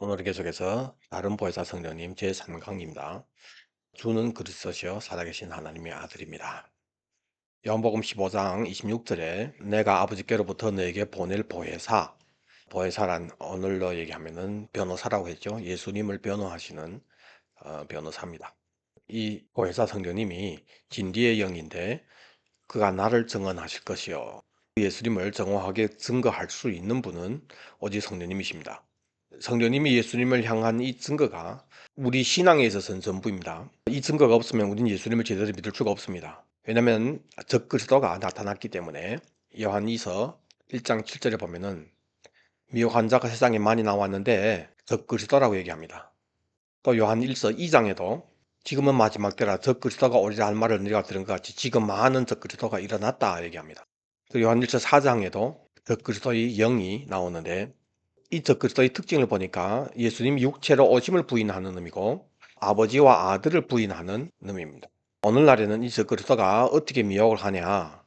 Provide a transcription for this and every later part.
오늘 계속해서 다른 보혜사 성령님 제3강입니다. 주는 그리스도시요 살아계신 하나님의 아들입니다. 요한복음 15장 26절에 내가 아버지께로부터 너에게 보낼 보혜사, 보혜사란 오늘로 얘기하면은 변호사라고 했죠. 예수님을 변호하시는 변호사입니다. 이 보혜사 성령님이 진리의 영인데 그가 나를 증언하실 것이요. 예수님을 정확하게 증거할 수 있는 분은 오직 성령님이십니다. 성령님이 예수님을 향한 이 증거가 우리 신앙에 있어서는 전부입니다. 이 증거가 없으면 우리는 예수님을 제대로 믿을 수가 없습니다. 왜냐하면 적그리스도가 나타났기 때문에. 요한이서 1장 7절에 보면은 미혹한 자가 세상에 많이 나왔는데 적그리스도라고 얘기합니다. 또 요한 1서 2장에도 지금은 마지막 때라 적그리스도가 오리라 할 말을 너희가 들은 것 같이 지금 많은 적그리스도가 일어났다 얘기합니다. 또 요한 1서 4장에도 적그리스도의 영이 나오는데 이 적그리스도의 특징을 보니까 예수님이 육체로 오심을 부인하는 놈이고 아버지와 아들을 부인하는 놈입니다. 오늘날에는 이 적그리스도가 어떻게 미혹을 하냐,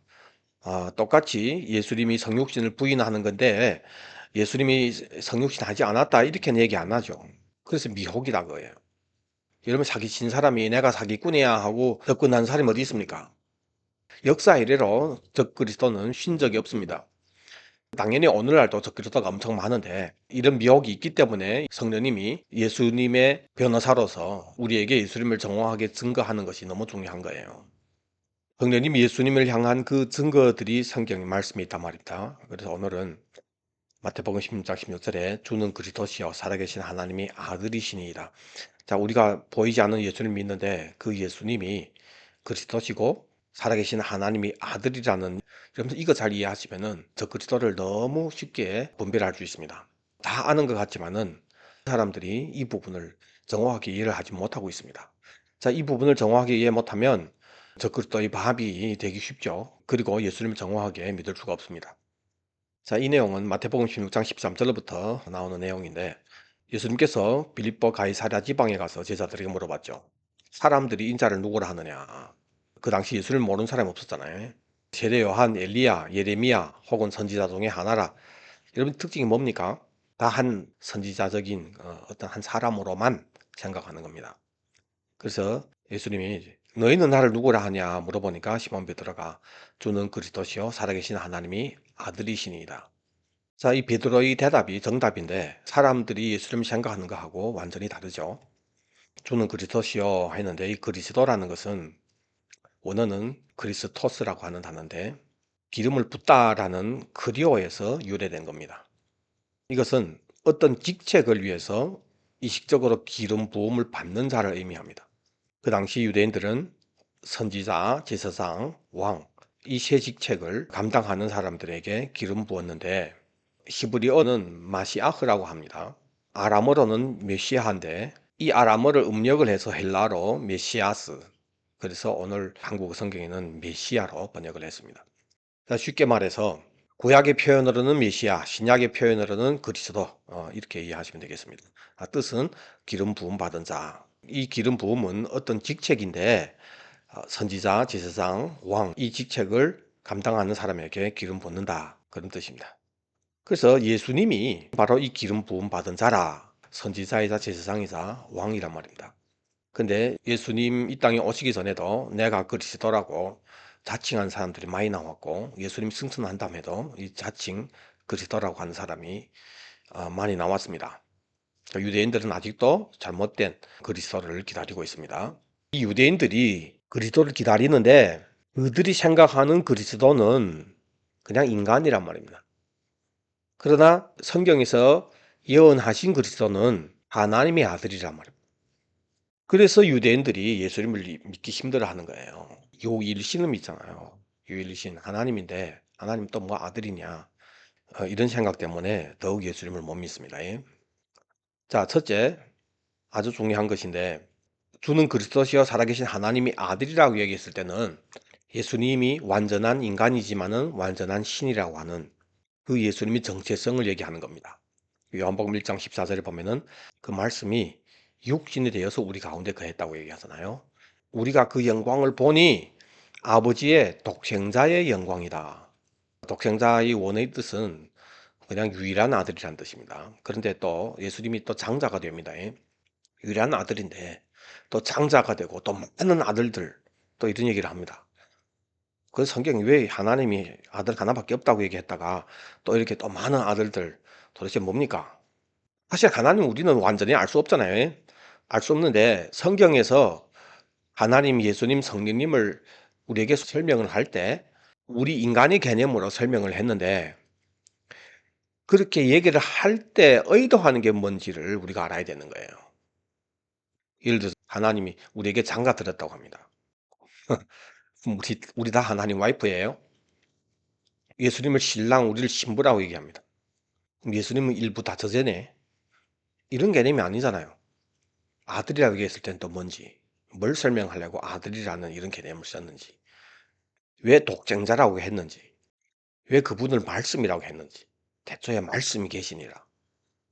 똑같이 예수님이 성육신을 부인하는 건데 예수님이 성육신 하지 않았다 이렇게는 얘기 안 하죠. 그래서 미혹이다 그거예요. 여러분, 사기친 사람이 내가 사기꾼이야 하고 접근한 사람이 어디 있습니까? 역사 이래로 적그리스도는 쉰 적이 없습니다. 당연히 오늘날도 적그리스도가 엄청 많은데 이런 미혹이 있기 때문에 성령님이 예수님의 변호사로서 우리에게 예수님을 정확하게 증거하는 것이 너무 중요한 거예요. 성령님이 예수님을 향한 그 증거들이 성경의 말씀에 있단 말입니다. 그래서 오늘은 마태복음 16장 16절에 주는 그리스도시요 살아계신 하나님의 아들이시니이다. 자, 우리가 보이지 않는 예수님을 믿는데 그 예수님이 그리스도시고 살아계신 하나님의 아들이라는, 여러분 이거 잘 이해하시면은 저 그리스도를 너무 쉽게 분별할 수 있습니다. 다 아는 것 같지만은 사람들이 이 부분을 정확하게 이해를 하지 못하고 있습니다. 자, 이 부분을 정확하게 이해 못하면 저 그리스도의 밥이 되기 쉽죠. 그리고 예수님을 정확하게 믿을 수가 없습니다. 자, 이 내용은 마태복음 16장 13절부터 나오는 내용인데 예수님께서 빌립보 가이사랴 지방에 가서 제자들에게 물어봤죠. 사람들이 인자를 누구라 하느냐. 그 당시 예수를 모르는 사람이 없었잖아요. 세례 요한, 엘리야, 예레미야 혹은 선지자 중에 하나라. 여러분, 특징이 뭡니까? 다 한 선지자적인 어떤 한 사람으로만 생각하는 겁니다. 그래서 예수님이 너희는 나를 누구라 하냐 물어보니까 시몬 베드로가 주는 그리스도시요 살아계신 하나님이 아들이시니이다. 자, 이 베드로의 대답이 정답인데 사람들이 예수님을 생각하는 것하고 완전히 다르죠. 주는 그리스도시요 했는데 이 그리스도라는 것은 원어는 그리스토스라고 하는 단어인데 기름을 붓다라는 그리오에서 유래된 겁니다. 이것은 어떤 직책을 위해서 이식적으로 기름 부음을 받는 자를 의미합니다. 그 당시 유대인들은 선지자, 제사장, 왕, 이 세 직책을 감당하는 사람들에게 기름 부었는데 히브리어는 마시아흐라고 합니다. 아람어로는 메시아인데 이 아람어를 음력을 해서 헬라로 메시아스, 그래서 오늘 한국어 성경에는 메시아로 번역을 했습니다. 쉽게 말해서 구약의 표현으로는 메시아, 신약의 표현으로는 그리스도, 이렇게 이해하시면 되겠습니다. 뜻은 기름 부음 받은 자. 이 기름 부음은 어떤 직책인데 선지자, 제사장, 왕, 이 직책을 감당하는 사람에게 기름 붓는다, 그런 뜻입니다. 그래서 예수님이 바로 이 기름 부음 받은 자라, 선지자이자 제사장이자 왕이란 말입니다. 근데 예수님 이 땅에 오시기 전에도 내가 그리스도라고 자칭한 사람들이 많이 나왔고, 예수님 승천한 다음에도 이 자칭 그리스도라고 하는 사람이 많이 나왔습니다. 유대인들은 아직도 잘못된 그리스도를 기다리고 있습니다. 이 유대인들이 그리스도를 기다리는데 그들이 생각하는 그리스도는 그냥 인간이란 말입니다. 그러나 성경에서 예언하신 그리스도는 하나님의 아들이란 말입니다. 그래서 유대인들이 예수님을 믿기 힘들어하는 거예요. 요일신을 믿잖아요. 요일신 하나님인데 하나님 또 뭐 아들이냐, 이런 생각 때문에 더욱 예수님을 못 믿습니다. 예. 자, 첫째, 아주 중요한 것인데 주는 그리스도시요 살아계신 하나님이 아들이라고 얘기했을 때는 예수님이 완전한 인간이지만은 완전한 신이라고 하는 그 예수님의 정체성을 얘기하는 겁니다. 요한복음 1장 14절에 보면은 그 말씀이 육신이 되어서 우리 가운데 거했다고 얘기하잖아요. 우리가 그 영광을 보니 아버지의 독생자의 영광이다. 독생자의 원의 뜻은 그냥 유일한 아들이란 뜻입니다. 그런데 또 예수님이 또 장자가 됩니다. 유일한 아들인데 또 장자가 되고 또 많은 아들들 또 이런 얘기를 합니다. 그 성경이 왜 하나님이 아들 하나밖에 없다고 얘기했다가 또 이렇게 또 많은 아들들 도대체 뭡니까? 사실 하나님 우리는 완전히 알 수 없잖아요. 알 수 없는데 성경에서 하나님, 예수님, 성령님을 우리에게 설명을 할 때 우리 인간의 개념으로 설명을 했는데 그렇게 얘기를 할 때 의도하는 게 뭔지를 우리가 알아야 되는 거예요. 예를 들어서 하나님이 우리에게 장가 들었다고 합니다. 그럼 우리 다 하나님 와이프예요? 예수님을 신랑, 우리를 신부라고 얘기합니다. 그럼 예수님은 일부 다처제네? 이런 개념이 아니잖아요. 아들이라고 얘기했을 땐 또 뭔지, 뭘 설명하려고 아들이라는 이런 개념을 썼는지, 왜 독생자라고 했는지, 왜 그분을 말씀이라고 했는지, 태초에 말씀이 계시니라.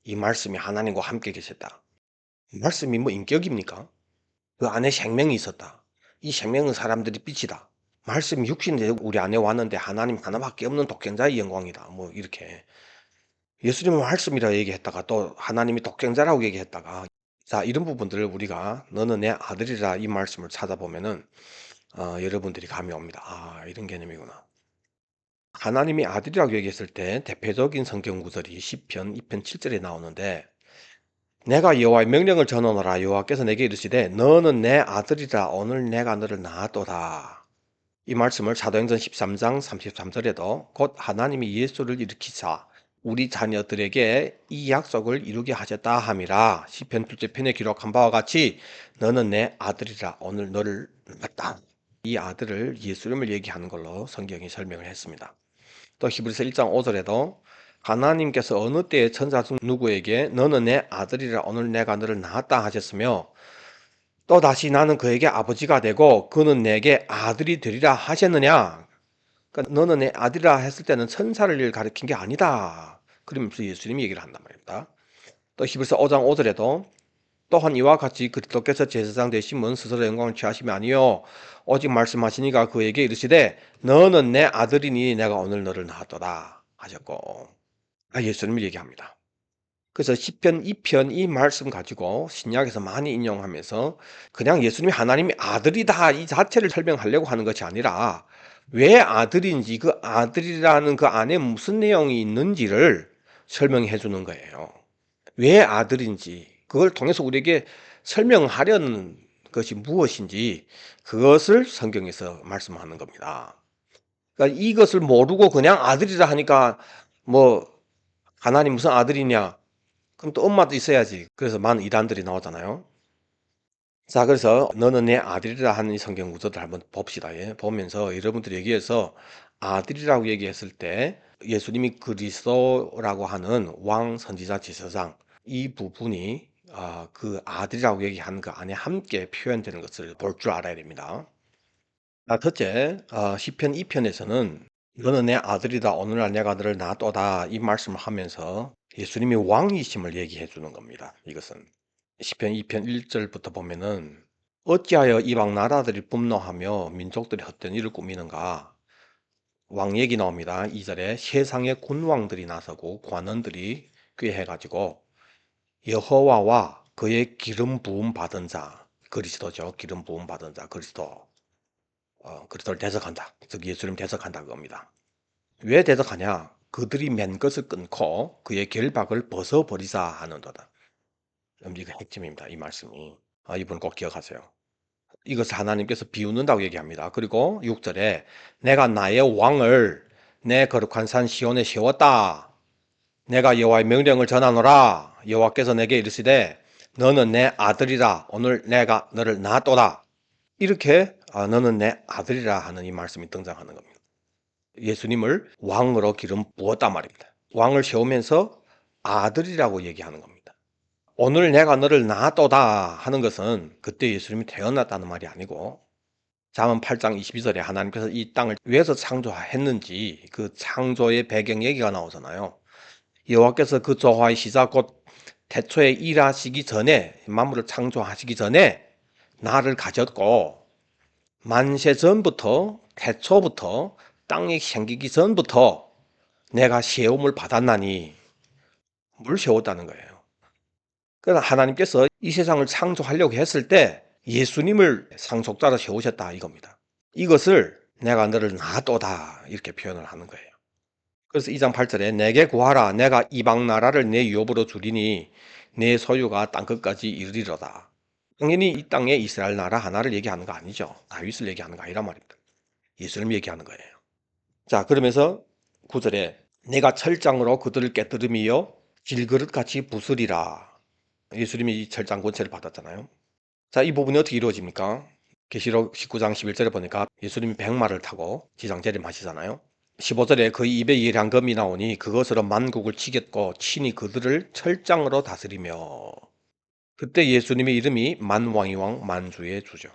이 말씀이 하나님과 함께 계셨다. 말씀이 뭐 인격입니까? 그 안에 생명이 있었다. 이 생명은 사람들이 빛이다. 말씀이 육신이 우리 안에 왔는데 하나님 하나밖에 없는 독생자의 영광이다. 뭐 이렇게 예수님은 말씀이라 얘기했다가 또 하나님이 독생자라고 얘기했다가 자 이런 부분들을 우리가 너는 내 아들이라 이 말씀을 찾아보면은 여러분들이 감이 옵니다. 아 이런 개념이구나. 하나님이 아들이라고 얘기했을 때 대표적인 성경 구절이 시편 2편 7절에 나오는데 내가 여호와의 명령을 전하노라 여호와께서 내게 이르시되 너는 내 아들이라 오늘 내가 너를 낳았도다. 이 말씀을 사도행전 13장 33절에도 곧 하나님이 예수를 일으키사 우리 자녀들에게 이 약속을 이루게 하셨다 함이라. 시편 2째 편에 기록한 바와 같이 너는 내 아들이라 오늘 너를 낳았다. 이 아들을 예수님을 얘기하는 걸로 성경이 설명을 했습니다. 또 히브리서 1장 5절에도 하나님께서 어느 때에 천사 중 누구에게 너는 내 아들이라 오늘 내가 너를 낳았다 하셨으며 또 다시 나는 그에게 아버지가 되고 그는 내게 아들이 되리라 하셨느냐. 그러니까 너는 내 아들이라 했을 때는 천사를 가리킨 게 아니다. 그러면서 예수님이 얘기를 한단 말입니다. 또 히브리서 5장 5절에도 또한 이와 같이 그리스도께서 제사장 되심은 스스로 영광을 취하심이 아니요 오직 말씀하시니가 그에게 이르시되 너는 내 아들이니 내가 오늘 너를 낳았도다 하셨고 예수님을 얘기합니다. 그래서 시편 2편 이 말씀 가지고 신약에서 많이 인용하면서 그냥 예수님이 하나님이 아들이다 이 자체를 설명하려고 하는 것이 아니라 왜 아들인지 그 아들이라는 그 안에 무슨 내용이 있는지를 설명해 주는 거예요. 왜 아들인지 그걸 통해서 우리에게 설명하려는 것이 무엇인지 그것을 성경에서 말씀하는 겁니다. 그러니까 이것을 모르고 그냥 아들이라 하니까 뭐 하나님 무슨 아들이냐 그럼 또 엄마도 있어야지. 그래서 많은 이단들이 나오잖아요. 자, 그래서 너는 내 아들이라 하는 이 성경 구절들 한번 봅시다. 예. 보면서 여러분들이 여기에서 아들이라고 얘기했을 때 예수님이 그리스도라고 하는 왕 선지자 지서장 이 부분이 그 아들이라고 얘기하는 그 안에 함께 표현되는 것을 볼 줄 알아야 됩니다. 첫째, 시편 2편에서는 너는 내 아들이다 오늘날 내가 너를 낳았도다 이 말씀을 하면서 예수님이 왕이심을 얘기해 주는 겁니다. 이것은 시편 2편 1절부터 보면은 어찌하여 이방 나라들이 분노하며 민족들이 헛된 일을 꾸미는가. 왕 얘기 나옵니다. 2절에 세상의 군왕들이 나서고 관원들이 꾀해가지고 여호와와 그의 기름 부음 받은 자 그리스도죠. 기름 부음 받은 자 그리스도 그리스도를 대적한다. 즉 예수님 대적한다 그겁니다. 왜 대적하냐? 그들이 맨 것을 끊고 그의 결박을 벗어버리자 하는도다. 이게 핵심입니다. 이 말씀이. 이분 꼭 기억하세요. 이것을 하나님께서 비웃는다고 얘기합니다. 그리고 6절에 내가 나의 왕을 내 거룩한 산 시온에 세웠다. 내가 여호와의 명령을 전하노라. 여호와께서 내게 이르시되 너는 내 아들이라 오늘 내가 너를 낳았도다. 이렇게 너는 내 아들이라 하는 이 말씀이 등장하는 겁니다. 예수님을 왕으로 기름 부었단 말입니다. 왕을 세우면서 아들이라고 얘기하는 겁니다. 오늘 내가 너를 낳았도다 하는 것은 그때 예수님이 태어났다는 말이 아니고 잠언 8장 22절에 하나님께서 이 땅을 왜서 창조했는지 그 창조의 배경 얘기가 나오잖아요. 여호와께서 그 조화의 시작 곧 태초에 일하시기 전에 만물을 창조하시기 전에 나를 가졌고 만세 전부터 태초부터 땅이 생기기 전부터 내가 세움을 받았나니 뭘 세웠다는 거예요. 그러나 하나님께서 이 세상을 창조하려고 했을 때 예수님을 상속자로 세우셨다 이겁니다. 이것을 내가 너를 낳았도다 이렇게 표현을 하는 거예요. 그래서 2장 8절에 내게 구하라 내가 이방 나라를 내 유업으로 주리니 내 소유가 땅끝까지 이르리로다. 당연히 이 땅에 이스라엘 나라 하나를 얘기하는 거 아니죠. 다윗을 얘기하는 거 아니란 말입니다. 예수님을 얘기하는 거예요. 자, 그러면서 9절에 내가 철장으로 그들을 깨뜨리며 질그릇같이 부수리라. 예수님이 이 철장 권세를 받았잖아요. 자, 이 부분이 어떻게 이루어집니까? 계시록 19장 11절에 보니까 예수님이 백마를 타고 지상 재림하시잖아요. 15절에 그 입에 예량금이 나오니 그것으로 만국을 치겠고 친히 그들을 철장으로 다스리며, 그때 예수님의 이름이 만왕의 왕 만주의 주죠.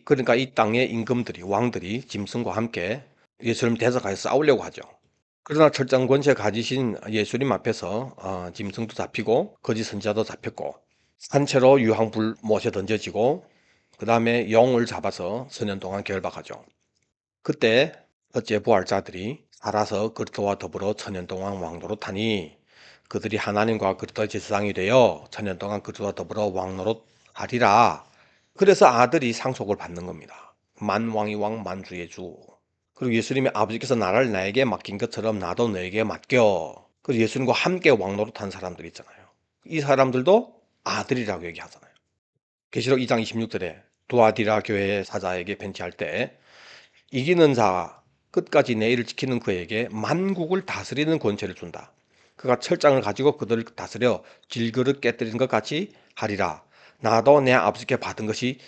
그러니까 이 땅의 임금들이 왕들이 짐승과 함께 예수님 대적하여 싸우려고 하죠. 그러나 철장 권세 가지신 예수님 앞에서 짐승도 잡히고 거짓 선지자도 잡혔고 산채로 유황불 못에 던져지고 그 다음에 용을 잡아서 서년 동안 결박하죠. 그때 어째 부활자들이 살아서 그리스도와 더불어 천년 동안 왕노릇하니 그들이 하나님과 그리스도의 제사장이 되어 천년 동안 그리스도와 더불어 왕노릇하리라. 그래서 아들이 상속을 받는 겁니다. 만왕의 왕 만주의 주. 그리고 예수님이 아버지께서 나라를 나에게 맡긴 것처럼 나도 너에게 맡겨. 그리고 예수님과 함께 왕노릇한 사람들 있잖아요. 이 사람들도 아들이라고 얘기하잖아요. 계시록 2장 26절에 두아디라 교회 사자에게 편지할 때 이기는 자 끝까지 내 일을 지키는 그에게 만국을 다스리는 권세를 준다. 그가 철장을 가지고 그들을 다스려 질그릇 깨뜨리는 것 같이 하리라. 나도 내 아버지께 받은 것이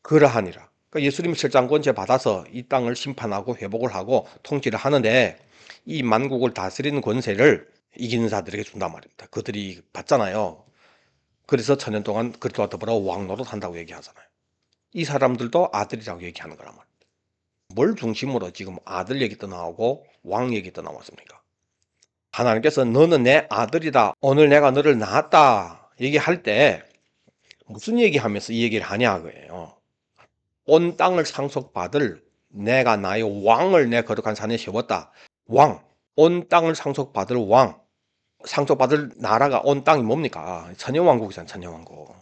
그러하니라. 그러니까 예수님이 철장 권세 받아서 이 땅을 심판하고 회복을 하고 통치를 하는데 이 만국을 다스리는 권세를 이기는 자들에게 준단 말입니다. 그들이 받잖아요. 그래서 천년 동안 그리스도와 더불어 왕노릇 한다고 얘기하잖아요. 이 사람들도 아들이라고 얘기하는 거란 말입니다. 뭘 중심으로 지금 아들 얘기도 나오고 왕 얘기도 나왔습니까? 하나님께서 너는 내 아들이다. 오늘 내가 너를 낳았다. 얘기할 때 무슨 얘기하면서 이 얘기를 하냐 그거예요. 온 땅을 상속받을 내가 나의 왕을 내 거룩한 산에 세웠다. 왕. 온 땅을 상속받을 왕. 상속받을 나라가 온 땅이 뭡니까? 천년왕국이잖아요. 천년왕국.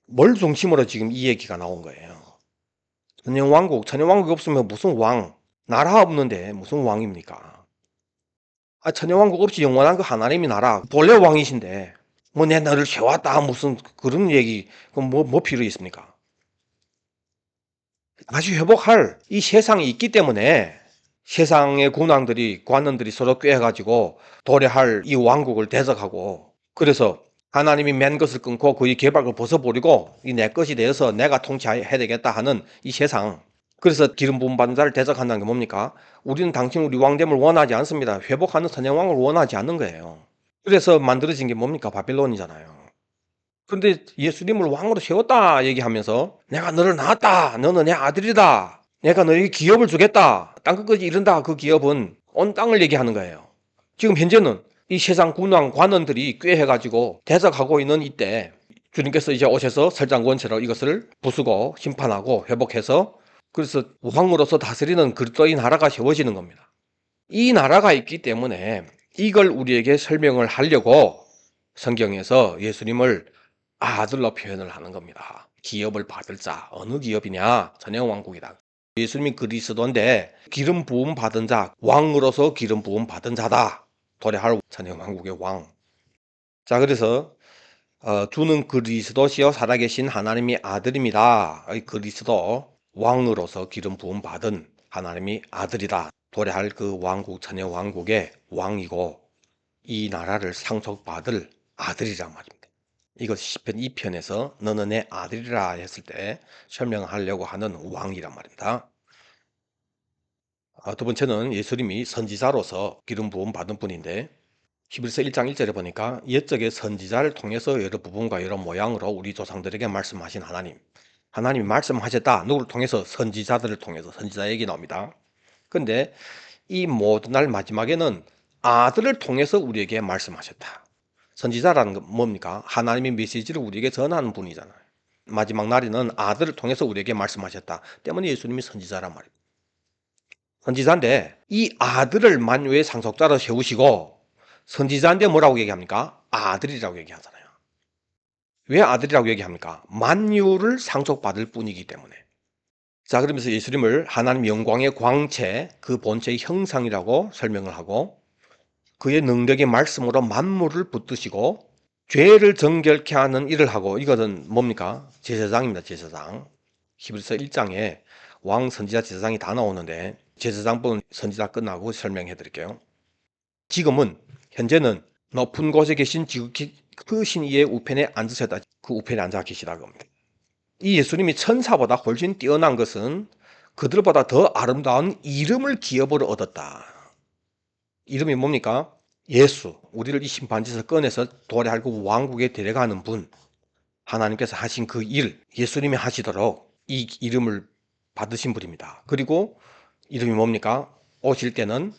뭘 중심으로 지금 이 얘기가 나온 거예요. 천년왕국이 없으면 무슨 왕, 나라 없는데 무슨 왕입니까? 천년왕국 없이 영원한 그 하나님이 나라, 본래 왕이신데, 뭐 내 너를 세웠다, 무슨 그런 얘기, 그럼 뭐 필요 있습니까? 다시 회복할 이 세상이 있기 때문에 세상의 군왕들이, 관원들이 서로 꾀해가지고 도래할 이 왕국을 대적하고, 그래서 하나님이 맨 것을 끊고 그의 계박을 벗어버리고 이 내 것이 되어서 내가 통치해야 되겠다 하는 이 세상. 그래서 기름 부음 받는 자를 대적한다는 게 뭡니까? 우리는 당신 우리 왕됨을 원하지 않습니다. 회복하는 선영왕을 원하지 않는 거예요. 그래서 만들어진 게 뭡니까? 바빌론이잖아요. 그런데 예수님을 왕으로 세웠다 얘기하면서 내가 너를 낳았다. 너는 내 아들이다. 내가 너에게 기업을 주겠다. 땅끝까지 이른다. 그 기업은 온 땅을 얘기하는 거예요. 지금 현재는 이 세상 군왕 관원들이 꾀해가지고 대적하고 있는 이때 주님께서 이제 오셔서 설장권세로 이것을 부수고 심판하고 회복해서 그래서 왕으로서 다스리는 그리스도의 나라가 세워지는 겁니다. 이 나라가 있기 때문에 이걸 우리에게 설명을 하려고 성경에서 예수님을 아들로 표현을 하는 겁니다. 기업을 받을 자, 어느 기업이냐? 천년왕국이다. 예수님이 그리스도인데 기름 부음 받은 자, 왕으로서 기름 부음 받은 자다. 도래할 천년왕국의 왕. 자, 그래서 주는 그리스도시요 살아계신 하나님의 아들입니다. 그리스도 왕으로서 기름 부음 받은 하나님의 아들이다. 도래할 그 왕국, 천년왕국의 왕이고 이 나라를 상속받을 아들이란 말입니다. 이것 시편 2편에서 너는 내 아들이라 했을 때 설명하려고 하는 왕이란 말입니다. 두 번째는 예수님이 선지자로서 기름 부음 받은 분인데 히브리서 1장 1절에 보니까 옛적의 선지자를 통해서 여러 부분과 여러 모양으로 우리 조상들에게 말씀하신 하나님. 하나님이 말씀하셨다. 누구를 통해서? 선지자들을 통해서. 선지자 얘기 나옵니다. 근데 이 모든 날 마지막에는 아들을 통해서 우리에게 말씀하셨다. 선지자라는 건 뭡니까? 하나님의 메시지를 우리에게 전하는 분이잖아요. 마지막 날에는 아들을 통해서 우리에게 말씀하셨다. 때문에 예수님이 선지자란 말입니다. 선지자인데 이 아들을 만유의 상속자로 세우시고 선지자인데 뭐라고 얘기합니까? 아들이라고 얘기하잖아요. 왜 아들이라고 얘기합니까? 만유를 상속받을 뿐이기 때문에. 자, 그러면서 예수님을 하나님 영광의 광채, 그 본체의 형상이라고 설명을 하고 그의 능력의 말씀으로 만물을 붙드시고 죄를 정결케 하는 일을 하고, 이것은 뭡니까? 제사장입니다. 제사장. 히브리서 1장에 왕, 선지자, 제사장이 다 나오는데 제사장분 선지자 끝나고 설명해 드릴게요. 지금은 현재는 높은 곳에 계신 지극히 크신 이의 우편에 앉으셨다. 그 우편에 앉아 계시다고 합니다. 이 예수님이 천사보다 훨씬 뛰어난 것은 그들보다 더 아름다운 이름을 기업으로 얻었다. 이름이 뭡니까? 예수. 우리를 이 심판지에서 꺼내서 도래하고 왕국에 데려가는 분. 하나님께서 하신 그 일, 예수님이 하시도록 이 이름을 받으신 분입니다. 그리고 이름이 뭡니까? 오실 때는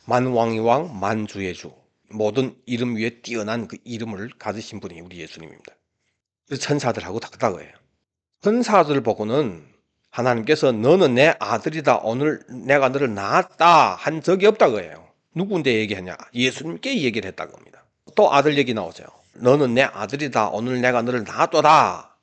만왕의 왕, 만주의 주. 모든 이름 위에 뛰어난 그 이름을 가지신 분이 우리 예수님입니다. 그래서 천사들하고 다르다고요. 천사들 보고는 하나님께서 너는 내 아들이다, 오늘 내가 너를 낳았다 한 적이 없다고 해요. 누구한테 얘기하냐? 예수님께 얘기를 했다고 합니다. 또 아들 얘기 나오죠. 너는 내 아들이다, 오늘 내가 너를 낳았도다.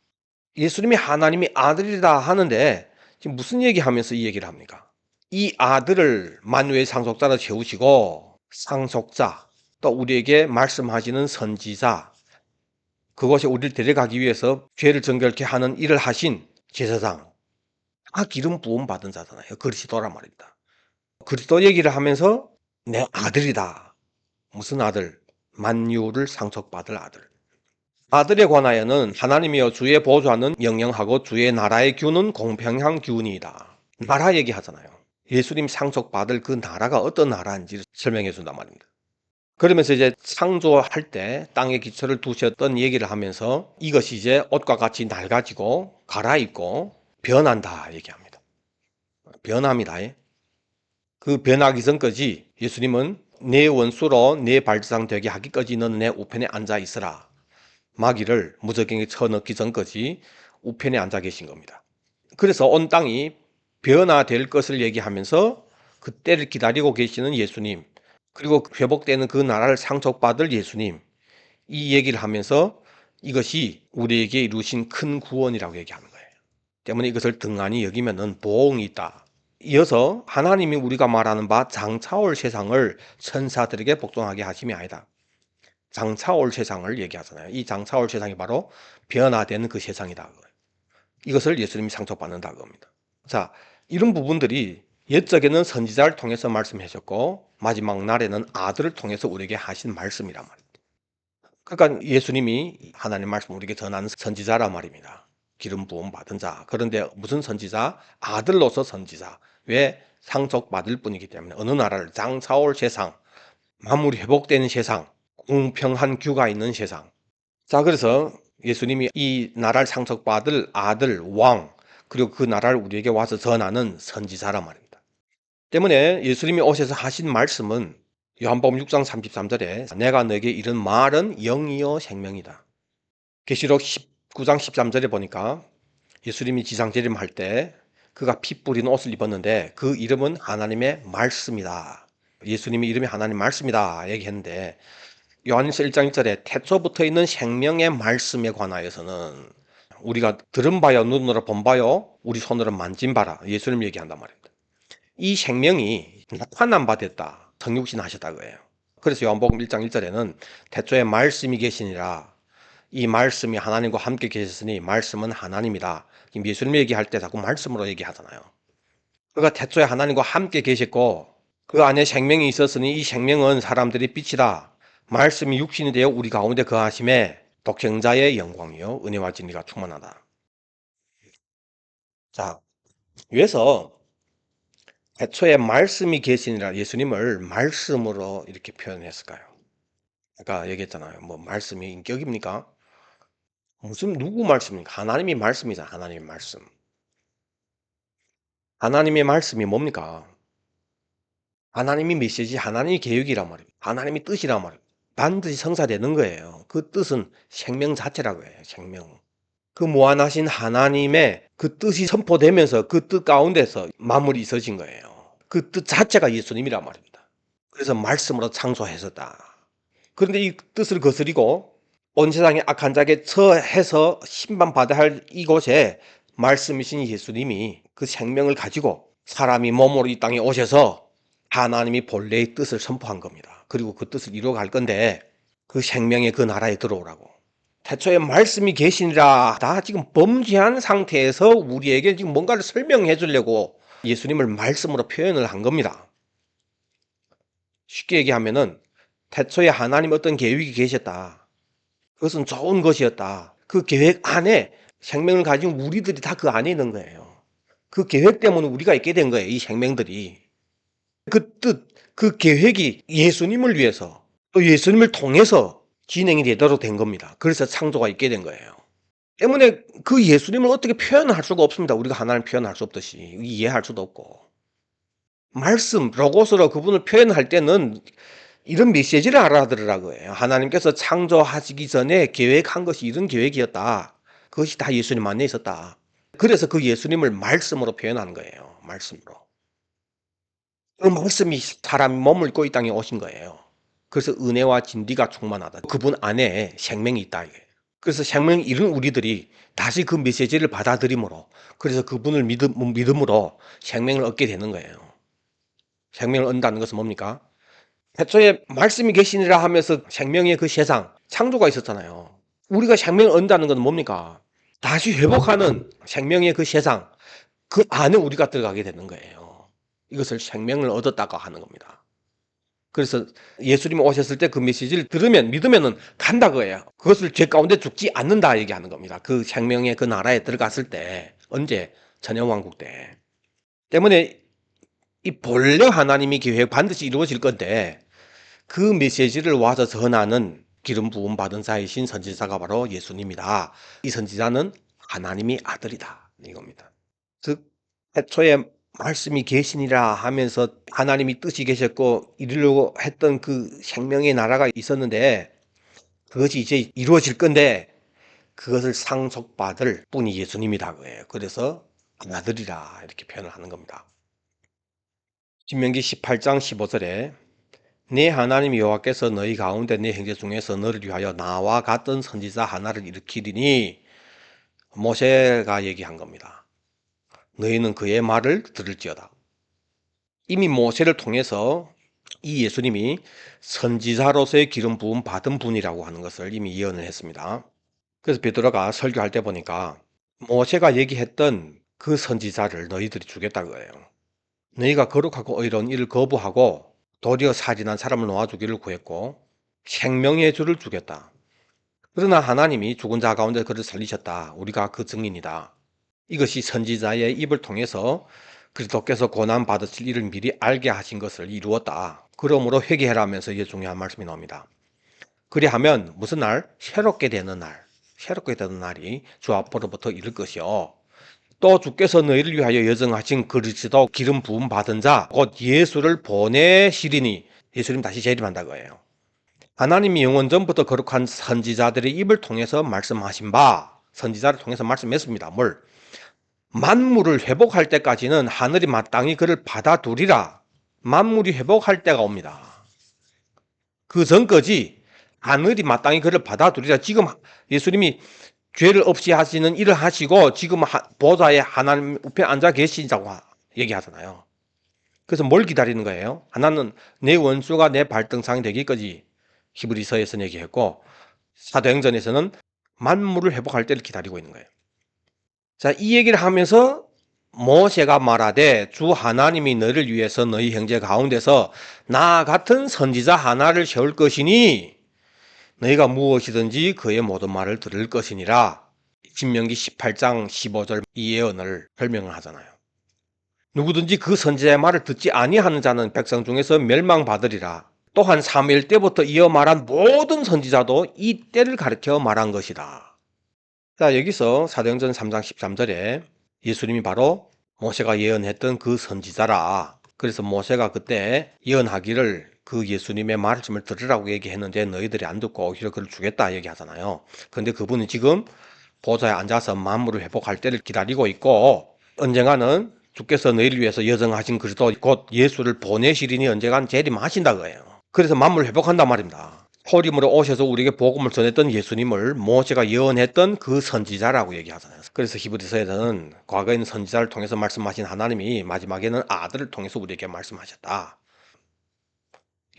예수님이 하나님이 아들이다 하는데 지금 무슨 얘기하면서 이 얘기를 합니까? 이 아들을 만유의 상속자로 세우시고 상속자, 또 우리에게 말씀하시는 선지자, 그것이 우리를 데려가기 위해서 죄를 정결케 하는 일을 하신 제사장, 다 기름 부음 받은 자잖아요. 그리스도란 말입니다. 그리스도 얘기를 하면서 내 아들이다. 무슨 아들? 만유를 상속받을 아들. 아들에 관하여는 하나님이여 주의 보좌는 영영하고 주의 나라의 규는 공평한 규니이다. 나라 얘기하잖아요. 예수님 상속받을 그 나라가 어떤 나라인지를 설명해 준단 말입니다. 그러면서 이제 창조할 때 땅에 기초를 두셨던 얘기를 하면서 이것이 이제 옷과 같이 낡아지고 갈아입고 변한다 얘기합니다. 변합니다. 그 변하기 전까지 예수님은 내 원수로 내 발상 되게 하기까지 너는 내 우편에 앉아 있으라. 마귀를 무적행에 쳐넣기 전까지 우편에 앉아 계신 겁니다. 그래서 온 땅이 변화될 것을 얘기하면서 그때를 기다리고 계시는 예수님, 그리고 회복되는 그 나라를 상속받을 예수님, 이 얘기를 하면서 이것이 우리에게 이루신 큰 구원이라고 얘기하는 거예요. 때문에 이것을 등한히 여기면은 보응이 있다. 이어서 하나님이 우리가 말하는 바 장차올 세상을 천사들에게 복종하게 하심이 아니다. 장차올 세상을 얘기하잖아요. 이 장차올 세상이 바로 변화되는 그 세상이다. 이것을 예수님이 상속받는다고 합니다. 자, 이런 부분들이 옛적에는 선지자를 통해서 말씀하셨고 마지막 날에는 아들을 통해서 우리에게 하신 말씀이란 말입니다. 그러니까 예수님이 하나님 말씀 우리에게 전하는 선지자란 말입니다. 기름 부음 받은 자. 그런데 무슨 선지자? 아들로서 선지자. 왜? 상속받을 뿐이기 때문에 어느 나라를 장차올 세상, 만물이 회복되는 세상, 공평한 규가 있는 세상. 자, 그래서 예수님이 이 나라를 상속받을 아들, 왕, 그리고 그 나라를 우리에게 와서 전하는 선지자란 말입니다. 때문에 예수님이 오셔서 하신 말씀은 요한복음 6장 33절에 내가 너에게 이른 말은 영이요 생명이다. 계시록 19장 13절에 보니까 예수님이 지상재림할 때 그가 피 뿌린 옷을 입었는데 그 이름은 하나님의 말씀이다. 예수님의 이름이 하나님 말씀이다 얘기했는데 요한일서 1장 1절에 태초부터 있는 생명의 말씀에 관하여서는 우리가 들은 바요 눈으로 본 바요 우리 손으로 만진 바라 예수님 얘기한단 말입니다. 이 생명이 나타난 바 됐다. 성육신 하셨다고 해요. 그래서 요한복음 1장 1절에는 태초에 말씀이 계시니라. 이 말씀이 하나님과 함께 계셨으니 말씀은 하나님이다. 예수님 얘기할 때 자꾸 말씀으로 얘기하잖아요. 그러니까 태초에 하나님과 함께 계셨고 그 안에 생명이 있었으니 이 생명은 사람들이 빛이다. 말씀이 육신이 되어 우리 가운데 거하심에 독생자의 영광이요 은혜와 진리가 충만하다. 자, 위에서 태초에 말씀이 계시니라 예수님을 말씀으로 이렇게 표현했을까요? 아까 얘기했잖아요. 뭐 말씀이 인격입니까? 무슨 누구 말씀입니까? 하나님이 말씀이잖아. 하나님의 말씀. 하나님의 말씀이 뭡니까? 하나님이 메시지, 하나님의 계획이란 말입니다. 하나님의 뜻이란 말입니다. 반드시 성사되는 거예요. 그 뜻은 생명 자체라고 해요. 생명. 그 무한하신 하나님의 그 뜻이 선포되면서 그 뜻 가운데서 만물이 있어진 거예요. 그 뜻 자체가 예수님이란 말입니다. 그래서 말씀으로 창조하셨다. 그런데 이 뜻을 거스리고 온 세상에 악한 자에게 처해서 심판받아야 할 이곳에 말씀이신 예수님이 그 생명을 가지고 사람이 몸으로 이 땅에 오셔서 하나님이 본래의 뜻을 선포한 겁니다. 그리고 그 뜻을 이루어갈 건데 그 생명의 그 나라에 들어오라고. 태초에 말씀이 계시니라. 다 지금 범죄한 상태에서 우리에게 지금 뭔가를 설명해 주려고 예수님을 말씀으로 표현을 한 겁니다. 쉽게 얘기하면은 태초에 하나님 어떤 계획이 계셨다. 그것은 좋은 것이었다. 그 계획 안에 생명을 가진 우리들이 다 그 안에 있는 거예요. 그 계획 때문에 우리가 있게 된 거예요. 이 생명들이. 그 뜻, 그 계획이 예수님을 위해서 또 예수님을 통해서 진행이 되도록 된 겁니다. 그래서 창조가 있게 된 거예요. 때문에 그 예수님을 어떻게 표현할 수가 없습니다. 우리가 하나님 표현할 수 없듯이 이해할 수도 없고. 말씀, 로고스로 그분을 표현할 때는 이런 메시지를 알아들으라고 해요. 하나님께서 창조하시기 전에 계획한 것이 이런 계획이었다. 그것이 다 예수님 안에 있었다. 그래서 그 예수님을 말씀으로 표현하는 거예요. 말씀으로. 그 말씀이 사람이 몸을 입고 이 땅에 오신 거예요. 그래서 은혜와 진리가 충만하다. 그분 안에 생명이 있다. 그래서 생명이 잃은 우리들이 다시 그 메시지를 받아들임으로, 그래서 그분을 믿음으로 생명을 얻게 되는 거예요. 생명을 얻는다는 것은 뭡니까? 태초에 말씀이 계시니라 하면서 생명의 그 세상, 창조가 있었잖아요. 우리가 생명을 얻는다는 건 뭡니까? 다시 회복하는 생명의 그 세상, 그 안에 우리가 들어가게 되는 거예요. 이것을 생명을 얻었다고 하는 겁니다. 그래서 예수님이 오셨을 때 그 메시지를 들으면, 믿으면은 간다 그거예요. 그것을 죄 가운데 죽지 않는다 얘기하는 겁니다. 그 생명의 그 나라에 들어갔을 때, 언제? 천년왕국 때. 때문에 이 본래 하나님이 계획 반드시 이루어질 건데, 그 메시지를 와서 전하는 기름 부음 받은 자이신 선지자가 바로 예수님이다. 이 선지자는 하나님의 아들이다. 이겁니다. 즉 태초에 말씀이 계시니라 하면서 하나님이 뜻이 계셨고 이루려고 했던 그 생명의 나라가 있었는데 그것이 이제 이루어질 건데 그것을 상속받을 분이 예수님이다 그거예요. 그래서 아들이라 이렇게 표현을 하는 겁니다. 신명기 18장 15절에 네 하나님 여호와께서 너희 가운데 네 형제 중에서 너를 위하여 나와 같은 선지자 하나를 일으키리니 모세가 얘기한 겁니다. 너희는 그의 말을 들을지어다. 이미 모세를 통해서 이 예수님이 선지자로서의 기름 부음 받은 분이라고 하는 것을 이미 예언을 했습니다. 그래서 베드로가 설교할 때 보니까 모세가 얘기했던 그 선지자를 너희들이 주겠다 그거예요. 너희가 거룩하고 의로운 일을 거부하고 도리어 살인한 사람을 놓아주기를 구했고 생명의 주를 주겠다. 그러나 하나님이 죽은 자 가운데 그를 살리셨다. 우리가 그 증인이다. 이것이 선지자의 입을 통해서 그리스도께서 고난 받으실 일을 미리 알게 하신 것을 이루었다. 그러므로 회개해라 하면서 이게 중요한 말씀이 나옵니다. 그리하면 무슨 날? 새롭게 되는 날. 새롭게 되는 날이 주 앞으로부터 이를 것이요. 또 주께서 너희를 위하여 여정하신 그리스도 기름 부음 받은 자 곧 예수를 보내시리니 예수님 다시 재림한다 거예요. 하나님이 영원 전부터 거룩한 선지자들의 입을 통해서 말씀하신 바 선지자를 통해서 말씀했습니다. 뭘? 만물을 회복할 때까지는 하늘이 마땅히 그를 받아두리라. 만물이 회복할 때가 옵니다. 그 전까지 하늘이 마땅히 그를 받아두리라. 지금 예수님이 죄를 없이 하시는 일을 하시고 지금 보좌에 하나님 우편에 앉아 계시자고 얘기하잖아요. 그래서 뭘 기다리는 거예요? 하나는 내 원수가 내 발등상이 되기까지 히브리서에서는 얘기했고 사도행전에서는 만물을 회복할 때를 기다리고 있는 거예요. 자, 이 얘기를 하면서 모세가 말하되 주 하나님이 너를 위해서 너희 형제 가운데서 나 같은 선지자 하나를 세울 것이니 너희가 무엇이든지 그의 모든 말을 들을 것이니라. 신명기 18장 15절 이 예언을 설명을 하잖아요. 누구든지 그 선지자의 말을 듣지 아니하는 자는 백성 중에서 멸망받으리라. 또한 사무엘 때부터 이어 말한 모든 선지자도 이 때를 가리켜 말한 것이다. 자, 여기서 사도행전 3장 13절에 예수님이 바로 모세가 예언했던 그 선지자라. 그래서 모세가 그때 예언하기를 그 예수님의 말씀을 들으라고 얘기했는데 너희들이 안 듣고 오히려 그를 주겠다 얘기하잖아요. 그런데 그분은 지금 보좌에 앉아서 만물을 회복할 때를 기다리고 있고 언젠가는 주께서 너희를 위해서 여정하신 그리스도 곧 예수를 보내시리니 언젠간 재림하신다 그예요. 그래서 만물 회복한단 말입니다. 호림으로 오셔서 우리에게 복음을 전했던 예수님을 모세가 예언했던 그 선지자라고 얘기하잖아요. 그래서 히브리서에서는 과거에는 선지자를 통해서 말씀하신 하나님이 마지막에는 아들을 통해서 우리에게 말씀하셨다.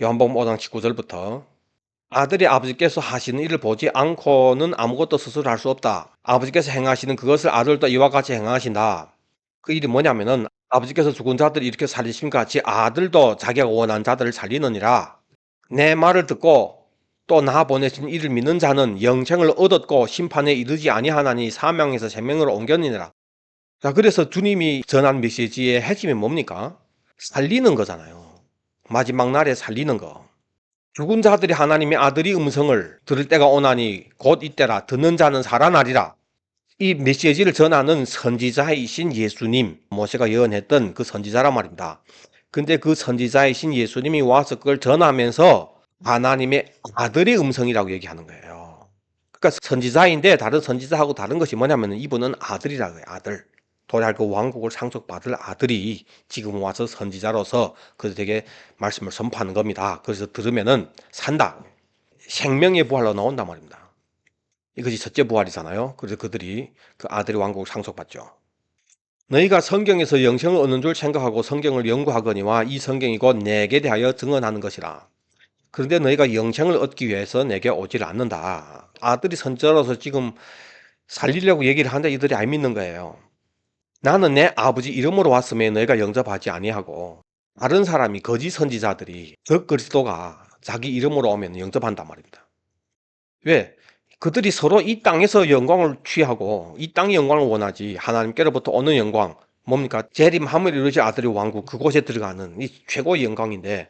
요한복음 5장 19절부터 아들이 아버지께서 하시는 일을 보지 않고는 아무것도 스스로 할 수 없다. 아버지께서 행하시는 그것을 아들도 이와 같이 행하신다. 그 일이 뭐냐면은 아버지께서 죽은 자들을 이렇게 살리신 것 같이 아들도 자기가 원한 자들을 살리느니라. 내 말을 듣고 또 나 보내신 이를 믿는 자는 영생을 얻었고 심판에 이르지 아니하나니 사명에서 생명으로 옮겼느니라. 자, 그래서 주님이 전한 메시지의 핵심이 뭡니까? 살리는 거잖아요. 마지막 날에 살리는 거. 죽은 자들이 하나님의 아들의 음성을 들을 때가 오나니 곧 이때라. 듣는 자는 살아나리라. 이 메시지를 전하는 선지자이신 예수님, 모세가 예언했던 그 선지자란 말입니다. 근데 그 선지자이신 예수님이 와서 그걸 전하면서 하나님의 아들의 음성이라고 얘기하는 거예요. 그러니까 선지자인데 다른 선지자하고 다른 것이 뭐냐면 이분은 아들이라고 해요. 아들. 도래할 그 왕국을 상속받을 아들이 지금 와서 선지자로서 그들에게 말씀을 선포하는 겁니다. 그래서 들으면은 산다. 생명의 부활로 나온단 말입니다. 이것이 첫째 부활이잖아요. 그래서 그들이 그 아들의 왕국을 상속받죠. 너희가 성경에서 영생을 얻는 줄 생각하고 성경을 연구하거니와 이 성경이 곧 내게 대하여 증언하는 것이라. 그런데 너희가 영생을 얻기 위해서 내게 오질 않는다. 아들이 선지자로서 지금 살리려고 얘기를 하는데 이들이 안 믿는 거예요. 나는 내 아버지 이름으로 왔음에 너희가 영접하지 아니하고 다른 사람이 거짓 선지자들이 적 그리스도가 자기 이름으로 오면 영접한단 말입니다. 왜? 그들이 서로 이 땅에서 영광을 취하고 이 땅의 영광을 원하지 하나님께로부터 오는 영광 뭡니까? 재림함을 이루실 아들의 왕국 그곳에 들어가는 이 최고의 영광인데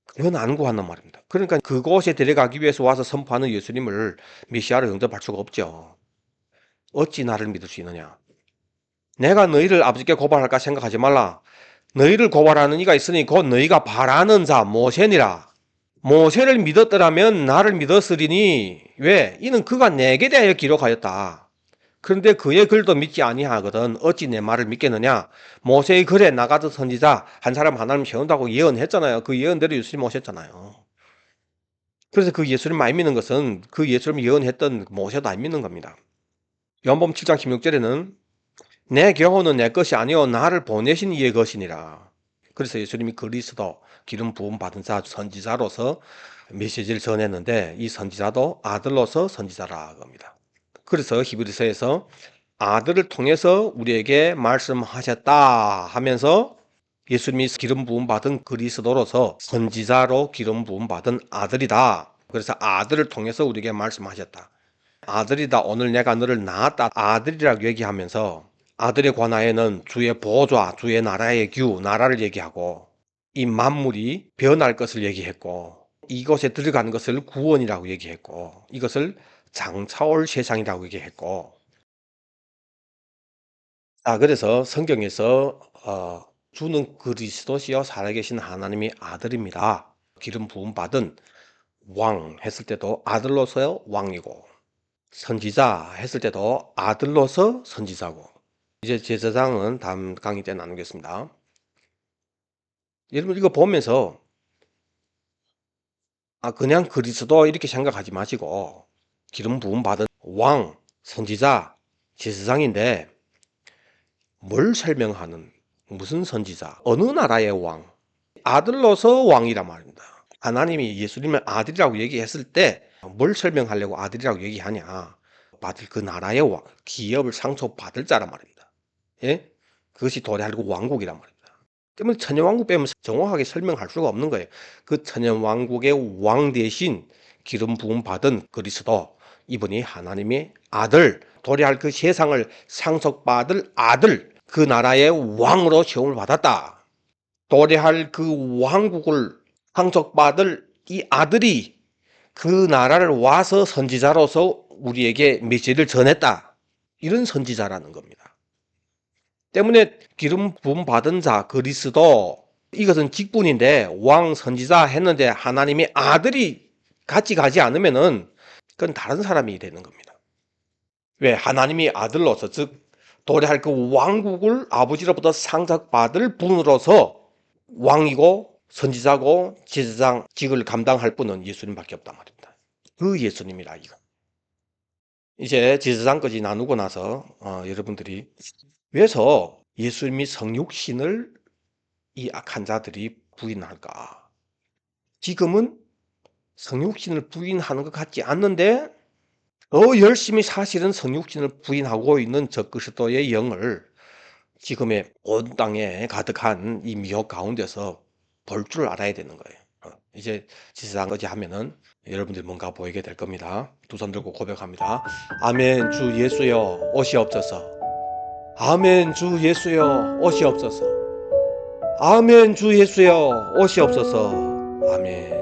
그건 안 구한단 말입니다. 그러니까 그곳에 데려가기 위해서 와서 선포하는 예수님을 메시아로 영접할 수가 없죠. 어찌 나를 믿을 수 있느냐? 내가 너희를 아버지께 고발할까 생각하지 말라. 너희를 고발하는 이가 있으니 곧 너희가 바라는 자 모세니라. 모세를 믿었더라면 나를 믿었으리니 왜? 이는 그가 내게 대하여 기록하였다. 그런데 그의 글도 믿지 아니하거든 어찌 내 말을 믿겠느냐? 모세의 글에 나 같은 선지자 한 사람 하나님 세운다고 예언했잖아요. 그 예언대로 예수님 오셨잖아요. 그래서 그 예수님 안 믿는 것은 그 예수님 예언했던 모세도 안 믿는 겁니다. 요한복음 7장 16절에는 내 경호는 내 것이 아니요 나를 보내신 이의 것이니라. 그래서 예수님이 그리스도 기름 부음 받은 자 선지자로서 메시지를 전했는데 이 선지자도 아들로서 선지자라 합니다. 그래서 히브리서에서 아들을 통해서 우리에게 말씀하셨다 하면서 예수님이 기름 부음 받은 그리스도로서 선지자로 기름 부음 받은 아들이다. 그래서 아들을 통해서 우리에게 말씀하셨다. 아들이다. 오늘 내가 너를 낳았다. 아들이라고 얘기하면서 아들의 관하에는 주의 보좌, 주의 나라의 규, 나라를 얘기하고 이 만물이 변할 것을 얘기했고 이것에 들어가는 것을 구원이라고 얘기했고 이것을 장차올 세상이라고 얘기했고 그래서 성경에서 주는 그리스도시요 살아계신 하나님의 아들입니다. 기름 부음 받은 왕 했을 때도 아들로서 왕이고 선지자 했을 때도 아들로서 선지자고 이제 제사장은 다음 강의 때 나누겠습니다. 여러분 이거 보면서 그냥 그리스도 이렇게 생각하지 마시고 기름 부음 받은 왕, 선지자, 제사장인데 뭘 설명하는 무슨 선지자, 어느 나라의 왕, 아들로서 왕이란 말입니다. 하나님이 예수님을 아들이라고 얘기했을 때 뭘 설명하려고 아들이라고 얘기하냐? 받을 그 나라의 왕, 기업을 상속받을 자란 말입니다. 예? 그것이 도래할 그 왕국이란 말입니다. 때문에 천년왕국 빼면 정확하게 설명할 수가 없는 거예요. 그 천년왕국의 왕 대신 기름 부음 받은 그리스도, 이분이 하나님의 아들, 도래할 그 세상을 상속받을 아들, 그 나라의 왕으로 세움을 받았다. 도래할 그 왕국을 상속받을 이 아들이 그 나라를 와서 선지자로서 우리에게 메시지를 전했다. 이런 선지자라는 겁니다. 때문에 기름 부음 받은 자 그리스도 이것은 직분인데 왕 선지자 했는데 하나님의 아들이 같이 가지 않으면은 그건 다른 사람이 되는 겁니다. 왜? 하나님이 아들로서 즉 도래할 그 왕국을 아버지로부터 상속받을 분으로서 왕이고 선지자고 제사장직을 감당할 분은 예수님밖에 없단 말입니다. 그 예수님이라 이거. 이제 제사장까지 나누고 나서 여러분들이 왜서 예수님이 성육신을 이 악한 자들이 부인할까? 지금은 성육신을 부인하는 것 같지 않는데 더 열심히 사실은 성육신을 부인하고 있는 적그리스도의 영을 지금의 온 땅에 가득한 이 미혹 가운데서 볼 줄 알아야 되는 거예요. 이제 제사장까지 하면은 여러분들이 뭔가 보이게 될 겁니다. 두 손 들고 고백합니다. 아멘 주 예수여 오시옵소서. 아멘 주 예수여 오시옵소서. 아멘 주 예수여 오시옵소서. 아멘.